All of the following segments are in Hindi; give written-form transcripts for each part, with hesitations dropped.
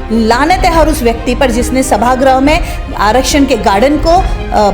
लानत है हर उस व्यक्ति पर जिसने सभागृह में आरक्षण के गार्डन को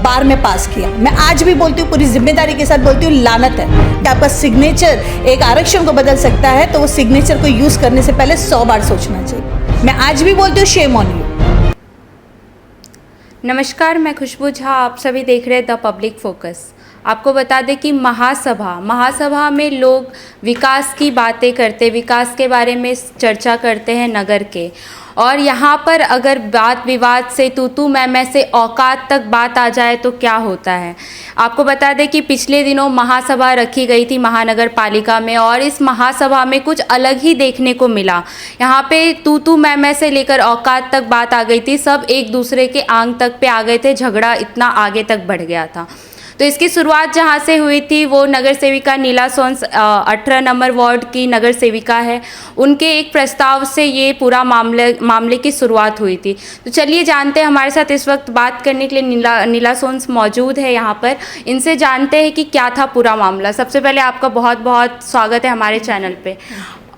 बार में पास किया। मैं आज भी बोलती हूँ, पूरी जिम्मेदारी के साथ बोलती हूँ, लानत है कि आपका सिग्नेचर एक आरक्षण को बदल सकता है, तो वो सिग्नेचर को यूज़ करने से पहले 100 बार सोचना चाहिए। मैं आज भी बोलती हूँ, शेम ऑन यू। नमस्कार, मैं खुशबू झा, आप सभी देख रहे हैं द पब्लिक फोकस। आपको बता दें कि महासभा में लोग विकास की बातें करते, विकास के बारे में चर्चा करते हैं नगर के, और यहाँ पर अगर बात विवाद से, तू मैं से औकात तक बात आ जाए तो क्या होता है। आपको बता दें कि पिछले दिनों महासभा रखी गई थी महानगर पालिका में, और इस महासभा में कुछ अलग ही देखने को मिला। यहाँ पे तू मैं से लेकर औकात तक बात आ गई थी, सब एक दूसरे के आंग तक पे आ गए थे, झगड़ा इतना आगे तक बढ़ गया था। तो इसकी शुरुआत जहाँ से हुई थी, वो नगर सेविका नीला सोन्स 18 नंबर वार्ड की नगर सेविका है, उनके एक प्रस्ताव से ये पूरा मामले की शुरुआत हुई थी। तो चलिए जानते हैं, हमारे साथ इस वक्त बात करने के लिए नीला सोन्स मौजूद है यहाँ पर। इनसे जानते हैं कि क्या था पूरा मामला। सबसे पहले आपका बहुत बहुत स्वागत है हमारे चैनल पे।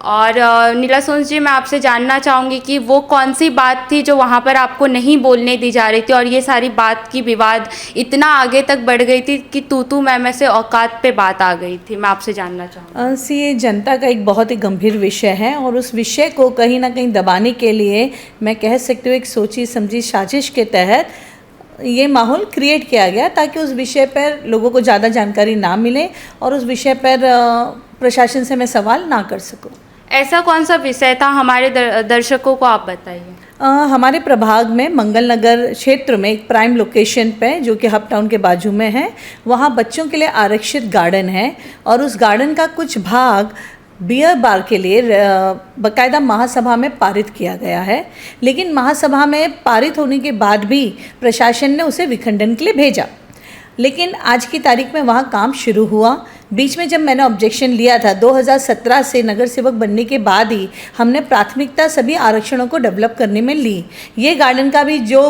और नीला सोन्स जी, मैं आपसे जानना चाहूँगी कि वो कौन सी बात थी जो वहाँ पर आपको नहीं बोलने दी जा रही थी, और ये सारी बात की विवाद इतना आगे तक बढ़ गई थी कि तू मैं से औकात पे बात आ गई थी। मैं आपसे जानना चाहूँगी। ये जनता का एक बहुत ही गंभीर विषय है, और उस विषय को कहीं ना कहीं दबाने के लिए मैं कह सकती हूँ एक सोची समझी साजिश के तहत ये माहौल क्रिएट किया गया, ताकि उस विषय पर लोगों को ज़्यादा जानकारी ना मिले और उस विषय पर प्रशासन से मैं सवाल ना कर सकूँ। ऐसा कौन सा विषय था, हमारे दर्शकों को आप बताइए। हमारे प्रभाग में मंगल नगर क्षेत्र में एक प्राइम लोकेशन पे, जो कि हब टाउन के बाजू में है, वहाँ बच्चों के लिए आरक्षित गार्डन है, और उस गार्डन का कुछ भाग बियर बार के लिए बाकायदा महासभा में पारित किया गया है। लेकिन महासभा में पारित होने के बाद भी प्रशासन ने उसे विखंडन के लिए भेजा। लेकिन आज की तारीख में वहाँ काम शुरू हुआ। बीच में जब मैंने ऑब्जेक्शन लिया था 2017 से, नगर सेवक बनने के बाद ही हमने प्राथमिकता सभी आरक्षणों को डेवलप करने में ली। ये गार्डन का भी जो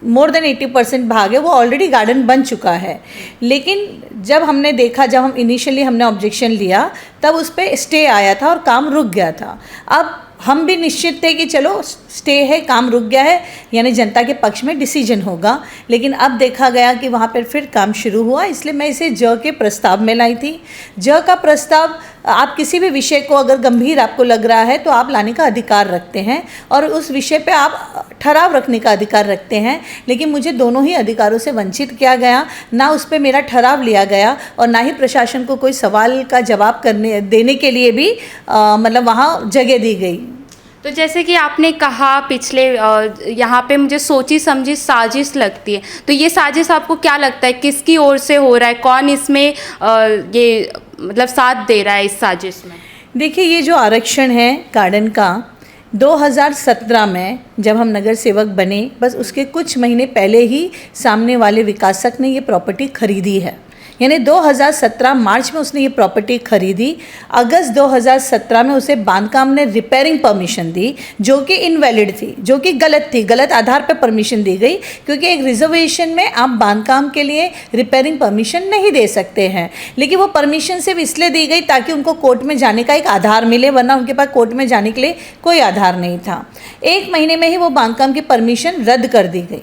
मोर देन 80% भाग है वो ऑलरेडी गार्डन बन चुका है। लेकिन जब हमने देखा, जब हम इनिशियली हमने ऑब्जेक्शन लिया, तब उस पर स्टे आया था और काम रुक गया था। अब हम भी निश्चित थे कि चलो स्टे है, काम रुक गया है, यानी जनता के पक्ष में डिसीजन होगा। लेकिन अब देखा गया कि वहाँ पर फिर काम शुरू हुआ, इसलिए मैं इसे ज के प्रस्ताव में लाई थी। ज का प्रस्ताव, आप किसी भी विषय को अगर गंभीर आपको लग रहा है तो आप लाने का अधिकार रखते हैं, और उस विषय पे आप ठहराव रखने का अधिकार रखते हैं। लेकिन मुझे दोनों ही अधिकारों से वंचित किया गया, ना उस पे मेरा ठहराव लिया गया, और ना ही प्रशासन को कोई सवाल का जवाब देने के लिए भी मतलब वहाँ जगह दी गई। तो जैसे कि आपने कहा पिछले, यहाँ पे मुझे सोची समझी साजिश लगती है, तो ये साजिश आपको क्या लगता है किसकी ओर से हो रहा है, कौन इसमें ये मतलब साथ दे रहा है इस साजिश में? देखिए, ये जो आरक्षण है गार्डन का, 2017 में जब हम नगर सेवक बने, बस उसके कुछ महीने पहले ही सामने वाले विकासक ने ये प्रॉपर्टी खरीदी है। यानी 2017 मार्च में उसने ये प्रॉपर्टी खरीदी। अगस्त 2017 में उसे बांधकाम ने रिपेयरिंग परमिशन दी, जो कि इनवैलिड थी, जो कि गलत थी, गलत आधार पर परमिशन दी गई, क्योंकि एक रिजर्वेशन में आप बांधकाम के लिए रिपेयरिंग परमिशन नहीं दे सकते हैं। लेकिन वो परमिशन सिर्फ इसलिए दी गई ताकि उनको कोर्ट में जाने का एक आधार मिले, वरना उनके पास कोर्ट में जाने के लिए कोई आधार नहीं था। 1 महीने में ही वो बांधकाम की परमिशन रद्द कर दी गई।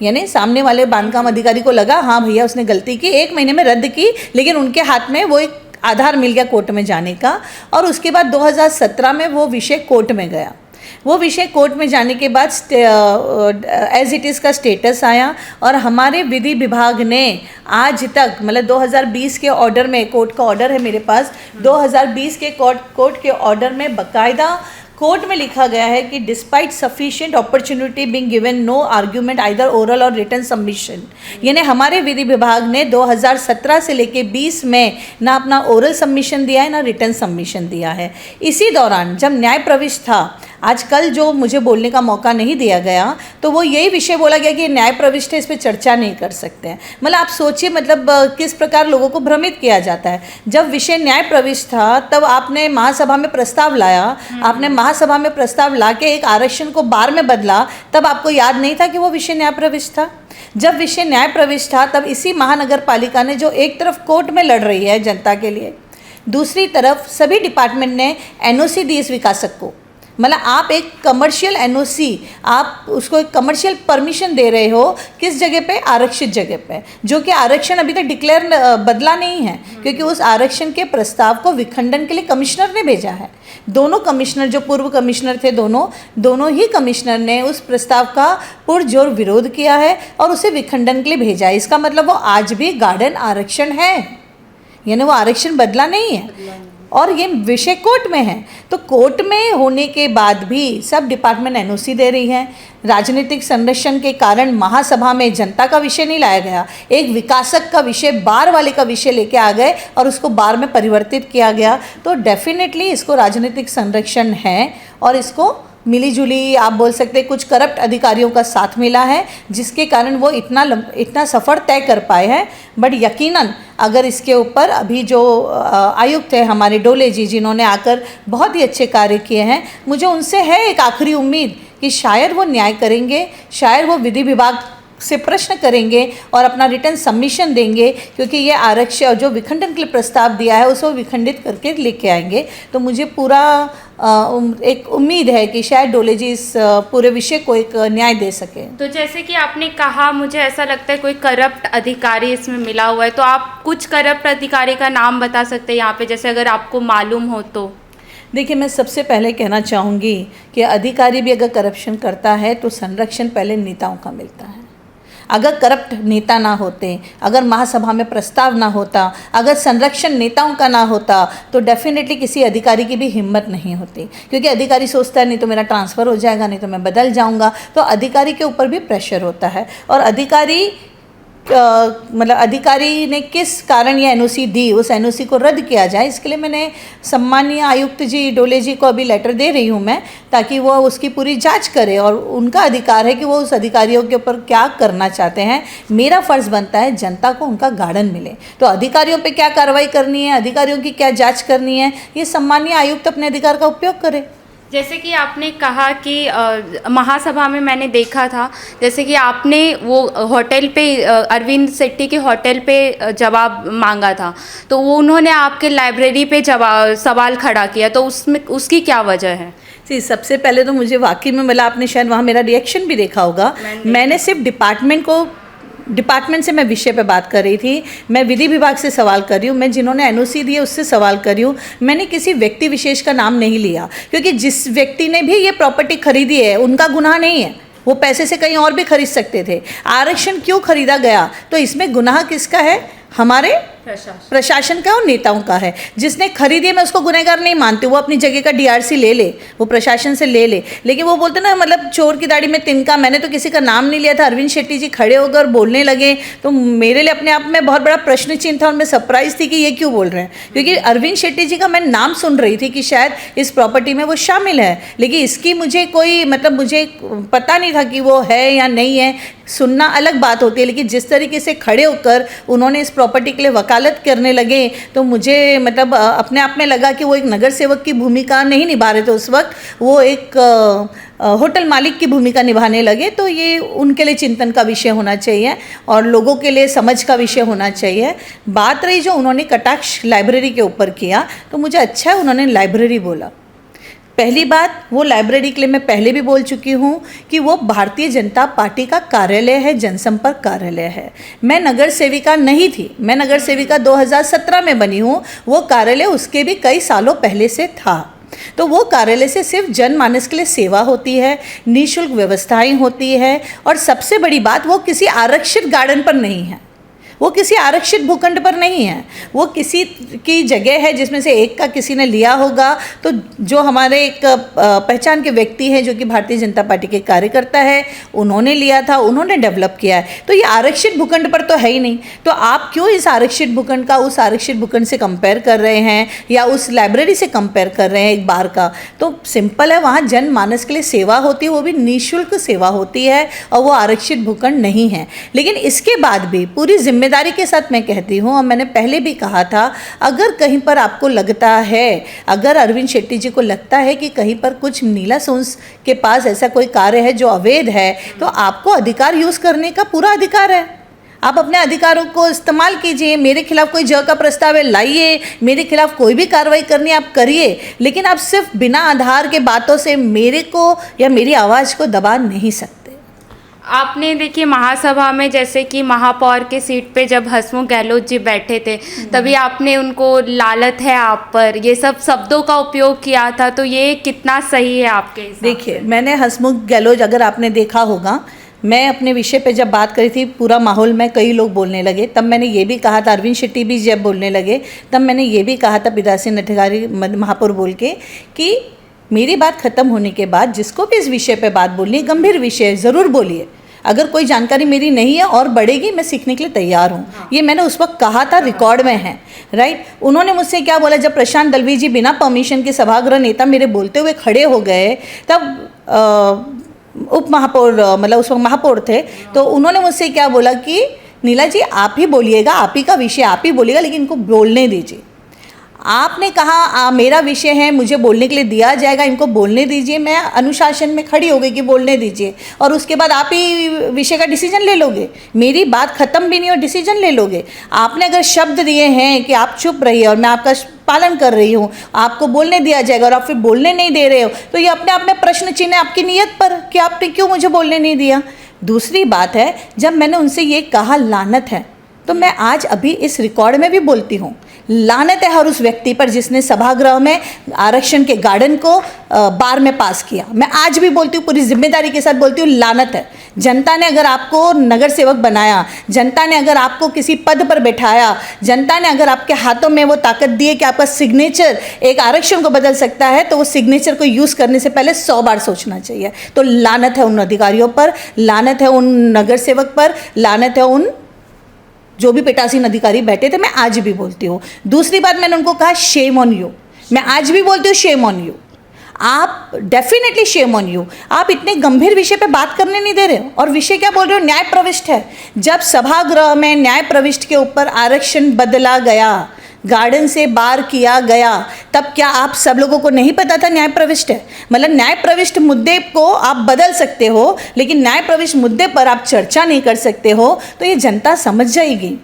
यानी सामने वाले बांधकाम अधिकारी को लगा हाँ भैया उसने गलती की, 1 महीने में रद्द की, लेकिन उनके हाथ में वो एक आधार मिल गया कोर्ट में जाने का। और उसके बाद 2017 में वो विषय कोर्ट में गया। वो विषय कोर्ट में जाने के बाद एज इट इज़ का स्टेटस आया, और हमारे विधि विभाग ने आज तक, मतलब 2020 के ऑर्डर में, कोर्ट का ऑर्डर है मेरे पास, 2020 के कोर्ट के ऑर्डर में बाकायदा कोर्ट में लिखा गया है कि despite sufficient opportunity being given no argument either oral or written submission. यानी हमारे विधि विभाग ने 2017 से लेके 20 में ना अपना ओरल सबमिशन दिया है, ना रिटन सबमिशन दिया है। इसी दौरान जब न्याय प्रविष्ट था, आजकल जो मुझे बोलने का मौका नहीं दिया गया, तो वो यही विषय बोला गया कि न्याय प्रविष्ट है, इस पर चर्चा नहीं कर सकते हैं। मतलब आप सोचिए, मतलब किस प्रकार लोगों को भ्रमित किया जाता है। जब विषय न्याय प्रविष्ट था, तब आपने महासभा में प्रस्ताव लाया, आपने महासभा में प्रस्ताव ला के एक आरक्षण को बार में बदला, तब आपको याद नहीं था कि वो विषय न्याय प्रविष्ट था। जब विषय न्याय प्रविष्ट था, तब इसी महानगर पालिका ने, जो एक तरफ कोर्ट में लड़ रही है जनता के लिए, दूसरी तरफ सभी डिपार्टमेंट ने एनओसी दी इस विकासक को। मतलब आप एक कमर्शियल एनओसी, आप उसको एक कमर्शियल परमिशन दे रहे हो किस जगह पे, आरक्षित जगह पे, जो कि आरक्षण अभी तक डिक्लेयर बदला नहीं है, क्योंकि उस आरक्षण के प्रस्ताव को विखंडन के लिए कमिश्नर ने भेजा है। दोनों कमिश्नर, जो पूर्व कमिश्नर थे, दोनों ही कमिश्नर ने उस प्रस्ताव का पुरजोर विरोध किया है और उसे विखंडन के लिए भेजा है। इसका मतलब वो आज भी गार्डन आरक्षण है, यानी वो आरक्षण बदला नहीं है और ये विषय कोर्ट में है। तो कोर्ट में होने के बाद भी सब डिपार्टमेंट एनओसी दे रही हैं। राजनीतिक संरक्षण के कारण महासभा में जनता का विषय नहीं लाया गया, एक विकासक का विषय, बार वाले का विषय लेके आ गए और उसको बार में परिवर्तित किया गया। तो डेफिनेटली इसको राजनीतिक संरक्षण है और इसको मिली जुली, आप बोल सकते हैं, कुछ करप्ट अधिकारियों का साथ मिला है, जिसके कारण वो इतना सफ़र तय कर पाए हैं। बट यकीनन अगर इसके ऊपर अभी जो आयुक्त है हमारे डोले जी, जिन्होंने आकर बहुत ही अच्छे कार्य किए हैं, मुझे उनसे है एक आखिरी उम्मीद कि शायद वो न्याय करेंगे, शायद वो विधि विभाग से प्रश्न करेंगे और अपना रिटर्न सबमिशन देंगे, क्योंकि ये आरक्षण जो विखंडन के लिए प्रस्ताव दिया है उसको विखंडित करके लेके आएंगे। तो मुझे पूरा एक उम्मीद है कि शायद डोले जी इस पूरे विषय को एक न्याय दे सके। तो जैसे कि आपने कहा, मुझे ऐसा लगता है कोई करप्ट अधिकारी इसमें मिला हुआ है, तो आप कुछ करप्ट अधिकारी का नाम बता सकते हैं यहाँ पे, जैसे अगर आपको मालूम हो तो? देखिए, मैं सबसे पहले कहना चाहूँगी कि अधिकारी भी अगर करप्शन करता है तो संरक्षण पहले नेताओं का मिलता है। अगर करप्ट नेता ना होते, अगर महासभा में प्रस्ताव ना होता, अगर संरक्षण नेताओं का ना होता, तो डेफिनेटली किसी अधिकारी की भी हिम्मत नहीं होती, क्योंकि अधिकारी सोचता है नहीं तो मेरा ट्रांसफ़र हो जाएगा, नहीं तो मैं बदल जाऊंगा। तो अधिकारी के ऊपर भी प्रेशर होता है और अधिकारी मतलब अधिकारी ने किस कारण ये एनओसी दी, उस एनओसी को रद्द किया जाए, इसके लिए मैंने सम्मानीय आयुक्त जी डोले जी को अभी लेटर दे रही हूँ मैं, ताकि वो उसकी पूरी जांच करे और उनका अधिकार है कि वो उस अधिकारियों के ऊपर क्या करना चाहते हैं। मेरा फ़र्ज़ बनता है जनता को उनका गार्डन मिले, तो अधिकारियों पे क्या कार्रवाई करनी है, अधिकारियों की क्या जाँच करनी है, ये सम्मानीय आयुक्त अपने अधिकार का उपयोग करे। जैसे कि आपने कहा कि महासभा में मैंने देखा था, जैसे कि आपने वो होटल पे अरविंद शेट्टी के होटल पे जवाब मांगा था, तो वो उन्होंने आपके लाइब्रेरी पे सवाल खड़ा किया, तो उसमें उसकी क्या वजह है? जी, सबसे पहले तो मुझे वाकई में मिला, आपने शायद वहाँ मेरा रिएक्शन भी देखा होगा। मैंने सिर्फ डिपार्टमेंट से मैं विषय पे बात कर रही थी, मैं विधि विभाग से सवाल कर रही हूँ, मैं जिन्होंने एनओसी दी है उससे सवाल कर रही हूँ। मैंने किसी व्यक्ति विशेष का नाम नहीं लिया, क्योंकि जिस व्यक्ति ने भी ये प्रॉपर्टी खरीदी है उनका गुनाह नहीं है, वो पैसे से कहीं और भी खरीद सकते थे। आरक्षण क्यों खरीदा गया, तो इसमें गुनाह किसका है? हमारे प्रशासन का और नेताओं का है। जिसने खरीदी, मैं उसको गुनहगार नहीं मानती, वो अपनी जगह का डीआरसी ले ले, वो प्रशासन से ले ले, लेकिन वो बोलते ना, मतलब चोर की दाढ़ी में तिनका। मैंने तो किसी का नाम नहीं लिया था। अरविंद शेट्टी जी खड़े होकर बोलने लगे तो मेरे लिए अपने आप में बहुत बड़ा प्रश्न चिन्ह था और मैं सरप्राइज थी कि ये क्यों बोल रहे हैं, क्योंकि अरविंद शेट्टी जी का मैं नाम सुन रही थी कि शायद इस प्रॉपर्टी में वो शामिल है, लेकिन इसकी मुझे कोई मतलब मुझे पता नहीं था कि वो है या नहीं है। सुनना अलग बात होती है, लेकिन जिस तरीके से खड़े होकर उन्होंने इस प्रॉपर्टी के लिए वकालत करने लगे, तो मुझे मतलब अपने आप में लगा कि वो एक नगर सेवक की भूमिका नहीं निभा रहे थे उस वक्त, वो एक होटल मालिक की भूमिका निभाने लगे। तो ये उनके लिए चिंतन का विषय होना चाहिए और लोगों के लिए समझ का विषय होना चाहिए। बात रही जो उन्होंने कटाक्ष लाइब्रेरी के ऊपर किया, तो मुझे अच्छा है उन्होंने लाइब्रेरी बोला। पहली बात, वो लाइब्रेरी के लिए मैं पहले भी बोल चुकी हूँ कि वो भारतीय जनता पार्टी का कार्यालय है, जनसंपर्क कार्यालय है। मैं नगर सेविका नहीं थी, मैं नगर सेविका 2017 में बनी हूँ। वो कार्यालय उसके भी कई सालों पहले से था। तो वो कार्यालय से सिर्फ जनमानस के लिए सेवा होती है, निःशुल्क व्यवस्थाएं होती है, और सबसे बड़ी बात, वो किसी आरक्षित गार्डन पर नहीं है, वो किसी आरक्षित भूखंड पर नहीं है, वो किसी की जगह है जिसमें से एक का किसी ने लिया होगा। तो जो हमारे एक पहचान के व्यक्ति हैं जो कि भारतीय जनता पार्टी के कार्यकर्ता है, उन्होंने लिया था, उन्होंने डेवलप किया है। तो ये आरक्षित भूखंड पर तो है ही नहीं। तो आप क्यों इस आरक्षित भूखंड का उस आरक्षित भूखंड से कंपेयर कर रहे हैं या उस लाइब्रेरी से कंपेयर कर रहे हैं एक बार का? तो सिंपल है, वहाँ जनमानस के लिए सेवा होती है, वो भी निःशुल्क सेवा होती है, और वो आरक्षित भूखंड नहीं है। लेकिन इसके बाद भी पूरी जिम्मेदारी के साथ मैं कहती हूँ, और मैंने पहले भी कहा था, अगर कहीं पर आपको लगता है, अगर अरविंद शेट्टी जी को लगता है कि कहीं पर कुछ नीला सोन्स के पास ऐसा कोई कार्य है जो अवैध है, तो आपको अधिकार यूज़ करने का पूरा अधिकार है। आप अपने अधिकारों को इस्तेमाल कीजिए, मेरे खिलाफ कोई ज का प्रस्ताव है लाइए, मेरे खिलाफ कोई भी कार्रवाई करनी है आप करिए, लेकिन आप सिर्फ बिना आधार के बातों से मेरे को या मेरी आवाज़ को दबा नहीं सकते। आपने देखिए महासभा में जैसे कि महापौर के सीट पे जब हंसमुख गहलोत जी बैठे थे तभी आपने उनको लालत है आप पर ये सब शब्दों का उपयोग किया था, तो ये कितना सही है आपके हिसाब से? देखिए, मैंने हंसमुख गहलोत, अगर आपने देखा होगा, मैं अपने विषय पे जब बात करी थी पूरा माहौल में कई लोग बोलने लगे, तब मैंने ये भी कहा था, अरविंद शेट्टी भी जब बोलने लगे तब मैंने ये भी कहा था पितासी नटगारी महापौर बोल के कि मेरी बात ख़त्म होने के बाद जिसको भी इस विषय पे बात बोलनी है, गंभीर विषय ज़रूर बोलिए, अगर कोई जानकारी मेरी नहीं है और बढ़ेगी मैं सीखने के लिए तैयार हूँ। ये मैंने उस वक्त कहा था, रिकॉर्ड में है, राइट। उन्होंने मुझसे क्या बोला, जब प्रशांत दलवी जी बिना परमिशन के सभागृह नेता मेरे बोलते हुए खड़े हो गए, तब उप महापौर मतलब उस वक्त महापौर थे, तो उन्होंने मुझसे क्या बोला कि नीला जी आप ही बोलिएगा, आप ही का विषय आप ही बोलिएगा, लेकिन इनको बोलने दीजिए। आपने कहा मेरा विषय है, मुझे बोलने के लिए दिया जाएगा, इनको बोलने दीजिए। मैं अनुशासन में खड़ी हो गई कि बोलने दीजिए, और उसके बाद आप ही विषय का डिसीजन ले लोगे, मेरी बात ख़त्म भी नहीं और डिसीजन ले लोगे। आपने अगर शब्द दिए हैं कि आप चुप रहिए और मैं आपका पालन कर रही हूँ, आपको बोलने दिया जाएगा और आप फिर बोलने नहीं दे रहे हो, तो ये अपने आप में प्रश्न चिन्ह है आपकी नीयत पर कि आपने क्यों मुझे बोलने नहीं दिया। दूसरी बात है, जब मैंने उनसे ये कहा लानत है, तो मैं आज अभी इस रिकॉर्ड में भी बोलती हूँ, लानत है हर उस व्यक्ति पर जिसने सभागृह में आरक्षण के गार्डन को बार में पास किया। मैं आज भी बोलती हूँ, पूरी जिम्मेदारी के साथ बोलती हूँ, लानत है। जनता ने अगर आपको नगर सेवक बनाया, जनता ने अगर आपको किसी पद पर बैठाया, जनता ने अगर आपके हाथों में वो ताकत दी है कि आपका सिग्नेचर एक आरक्षण को बदल सकता है, तो वो सिग्नेचर को यूज़ करने से पहले 100 बार सोचना चाहिए। तो लानत है उन अधिकारियों पर, लानत है उन नगर सेवक पर, लानत है उन जो भी पीठासीन अधिकारी बैठे थे। मैं आज भी बोलती हूँ। दूसरी बात, मैंने उनको कहा शेम ऑन यू, मैं आज भी बोलती हूँ शेम ऑन यू, आप डेफिनेटली शेम ऑन यू। आप इतने गंभीर विषय पे बात करने नहीं दे रहे हो, और विषय क्या बोल रहे हो, न्याय प्रविष्ट है। जब सभागृह में न्याय प्रविष्ट के ऊपर आरक्षण बदला गया, गार्डन से बार किया गया, तब क्या आप सब लोगों को नहीं पता था न्याय प्रविष्ट है? मतलब न्याय प्रविष्ट मुद्दे को आप बदल सकते हो, लेकिन न्याय प्रविष्ट मुद्दे पर आप चर्चा नहीं कर सकते हो, तो ये जनता समझ जाएगी।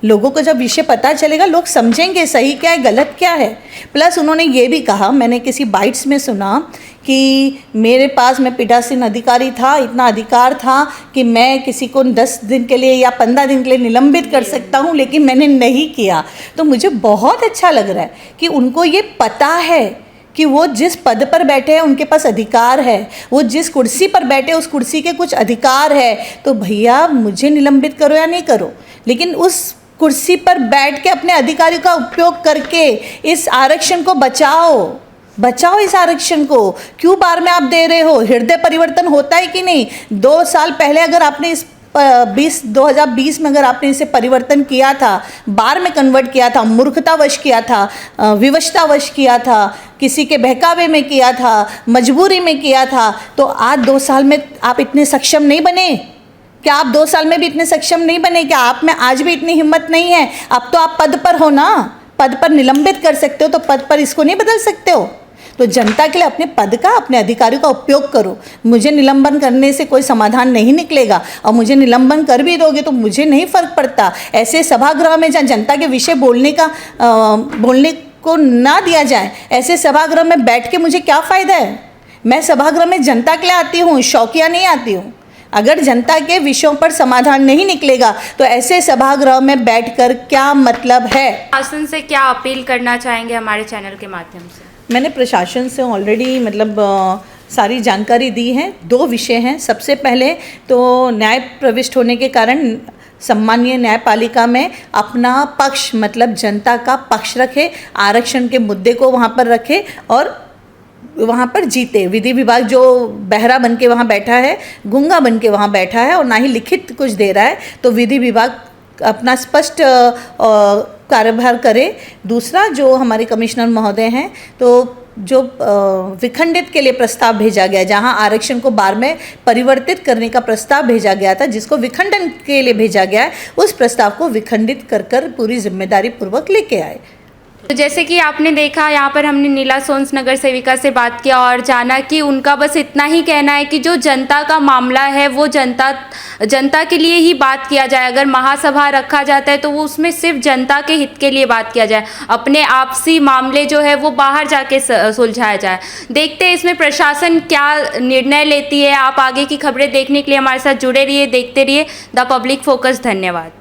लोगों को जब विषय पता चलेगा, लोग समझेंगे सही क्या है गलत क्या है। प्लस उन्होंने ये भी कहा, मैंने किसी बाइट्स में सुना कि मेरे पास, मैं पीठासीन अधिकारी था, इतना अधिकार था कि मैं किसी को 10 दिन के लिए या 15 दिन के लिए निलंबित कर सकता हूँ, लेकिन मैंने नहीं किया। तो मुझे बहुत अच्छा लग रहा है कि उनको ये पता है कि वो जिस पद पर बैठे हैं उनके पास अधिकार है, वो जिस कुर्सी पर बैठे उस कुर्सी के कुछ अधिकार है। तो भैया मुझे निलंबित करो या नहीं करो, लेकिन उस कुर्सी पर बैठ के अपने अधिकारियों का उपयोग करके इस आरक्षण को बचाओ इस आरक्षण को। क्यों बार में आप दे रहे हो? हृदय परिवर्तन होता है कि नहीं? 2 साल पहले अगर आपने इस 2020 में अगर आपने इसे परिवर्तन किया था, बार में कन्वर्ट किया था, मूर्खतावश किया था, विवशतावश किया था, किसी के बहकावे में किया था, मजबूरी में किया था, तो आज 2 साल में आप इतने सक्षम नहीं बने? क्या आप 2 साल में भी इतने सक्षम नहीं बने? क्या आप में आज भी इतनी हिम्मत नहीं है? अब तो आप पद पर हो ना, पद पर निलंबित कर सकते हो, तो पद पर इसको नहीं बदल सकते हो? तो जनता के लिए अपने पद का, अपने अधिकारियों का उपयोग करो। मुझे निलंबन करने से कोई समाधान नहीं निकलेगा, और मुझे निलंबन कर भी दोगे तो मुझे नहीं फ़र्क पड़ता। ऐसे सभागृह में जहाँ जनता के विषय बोलने को ना दिया जाए, ऐसे सभागृह में बैठ के मुझे क्या फ़ायदा है? मैं सभागृह में जनता के लिए आती हूँ, शौकिया नहीं आती हूँ। अगर जनता के विषयों पर समाधान नहीं निकलेगा तो ऐसे सभागृह में बैठकर क्या मतलब है? शासन से क्या अपील करना चाहेंगे हमारे चैनल के माध्यम से? मैंने प्रशासन से ऑलरेडी सारी जानकारी दी है। 2 विषय हैं। सबसे पहले तो न्याय प्रविष्ट होने के कारण सम्मानीय न्यायपालिका में अपना पक्ष, मतलब जनता का पक्ष रखे, आरक्षण के मुद्दे को वहाँ पर रखे और वहाँ पर जीते। विधि विभाग जो बहरा बन के वहाँ बैठा है, गूंगा बन के वहाँ बैठा है और ना ही लिखित कुछ दे रहा है, तो विधि विभाग अपना स्पष्ट कार्यभार करे। दूसरा, जो हमारे कमिश्नर महोदय हैं, तो जो विखंडित के लिए प्रस्ताव भेजा गया, जहां आरक्षण को बार में परिवर्तित करने का प्रस्ताव भेजा गया था, जिसको विखंडन के लिए भेजा गया है, उस प्रस्ताव को विखंडित कर पूरी जिम्मेदारी पूर्वक लेके आए। तो जैसे कि आपने देखा, यहाँ पर हमने नीला सोन्स नगर सेविका से बात किया और जाना कि उनका बस इतना ही कहना है कि जो जनता का मामला है वो जनता के लिए ही बात किया जाए। अगर महासभा रखा जाता है तो वो उसमें सिर्फ जनता के हित के लिए बात किया जाए, अपने आपसी मामले जो है वो बाहर जाके सुलझाया जाए। देखते हैं इसमें प्रशासन क्या निर्णय लेती है। आप आगे की खबरें देखने के लिए हमारे साथ जुड़े रहिए, देखते रहिए द पब्लिक फोकस। धन्यवाद।